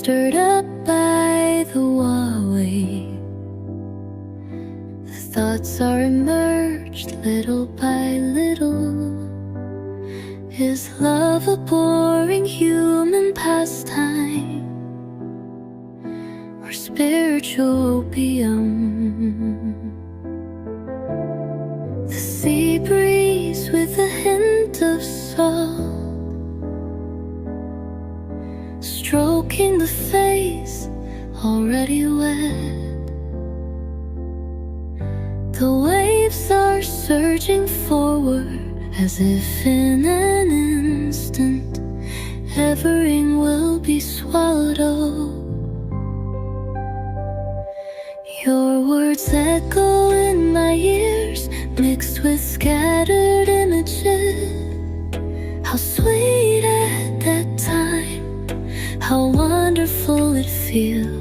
stirred up by the wave. The thoughts are emerged little by little. Is love a boring human pastime, or spiritual opium? The sea breeze with a hint of salt, stroking the face already wet. The waves are surging forward as if in an instant everything will be swallowed up. Your words echo in my ears, mixed with scattered images. How sweet at that time, how wonderful it feels.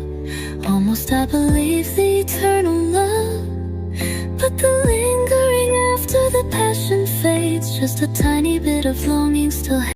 Almost I believe the eternal love, but the lingering after the passion fades, just a tiny bit of longing still